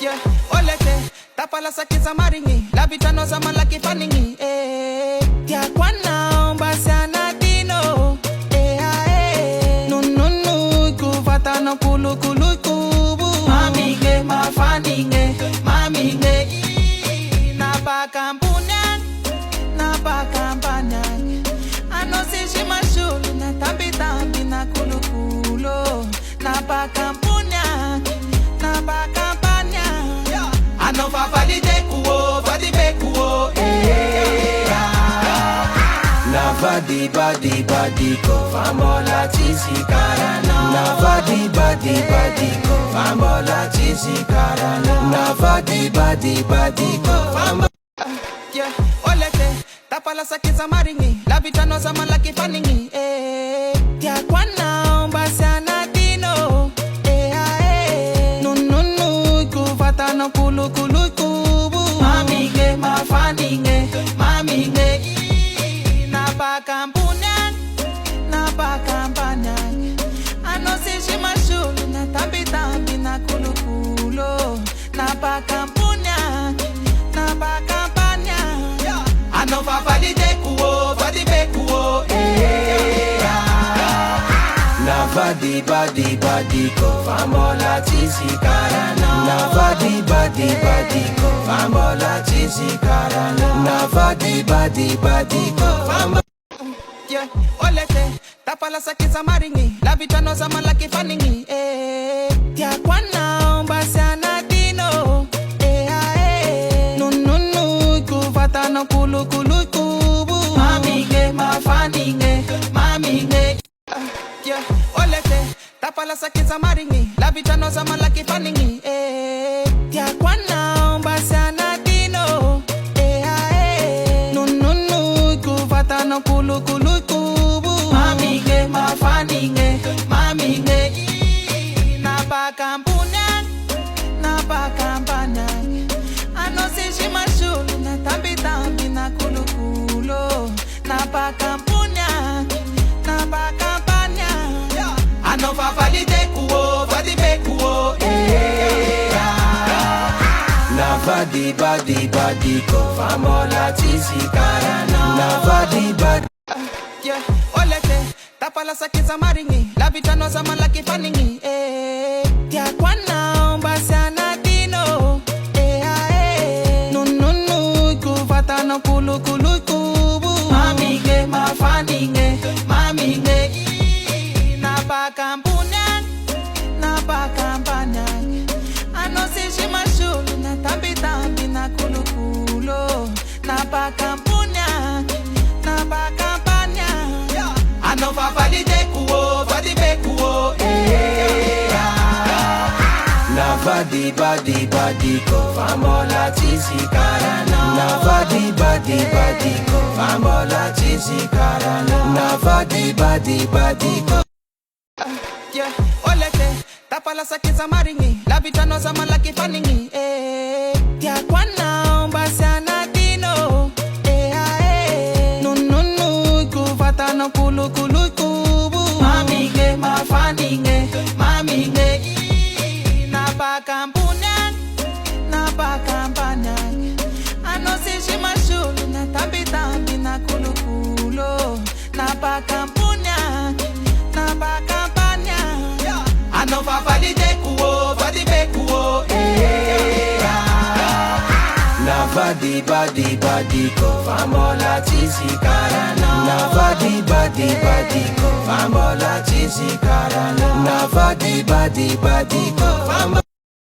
Yeah, oleke, tapala sakisa maringi, la vitano sama laki faningi. Ya kwana umbasiana dino. No, kufata no kulu kubu. Maminge, mafaninge, maminge. Napa kampunyang, napa kampanyang. Ano si shimashulu, na tambi na kulu. Napa kampunyang, napa kampanyang. Ano fa valide kuo, valide kuo. Na badi ko famola chisi karano. Na badi ko famola chisi karano. Na badi ko famola. Yeah, oleke, tapala sakisa maringi, la vitano sama laki faningi. Ya kwana umbasiana dino. No, kufata no kulu kubu. Maminge, mafaninge, maminge. Napa kampunyang, napa kampanyang. Ano si shimashulu, na tambi na kulu. Napa kampunyang, napa kampanyang. Ano fa valide kuo, valide kuo. Na badi ko famola chisi karano. Na badi ko famola chisi karano. Na badi ko famola. Yeah, oleke, tapala sakisa maringi, la vitano sama laki faningi. Ya kwana umbasiana dino. No, kufata no kulu kubu. Maminge, mafaninge, maminge. Yeah, oleke, tapala sakisa maringi, la vitano sama laki faningi. Ya kwana umbasiana dino. No, kufata no kulu kubu. Maminge, mafaninge, maminge. Napa kampunyang, napa kampanyang. Ano si shimashulu, na tambi na kulu. Napa kampunyang, napa kampanyang. Ano fa valide kuo, valide kuo. Na badi ko famola chisi karano. Na badi. Yeah, oleke, tapala sakisa maringi, la vitano sama laki faningi. Ya kwana umbasiana dino. No, kufata no kulu kubu. Maminge, mafaninge, maminge. Napa kampunyang, napa kampanyang. Ano si shimashulu, na tambi na kulu. Napa kampunyang, napa kampanyang. Ano fa valide kuo, valide kuo. Na badi ko famola chisi karano. Na badi ko famola chisi karano. Na badi ko. Yeah, oleke, tapala sakisa maringi, la vitano sama laki faningi. Ya kwana umbasiana dino. No, kufata no kulu kubu. Maminge, mafaninge, maminge. Napa kampunyang, napa kampanyang. Ano si shimashulu, na tambi na kulu. Napa kampunyang, napa kampanyang. Ano fa valide kuo, valide kuo. Na badi ko famola chisi karano. Na badi ko famola chisi karano. Na badi ko famola.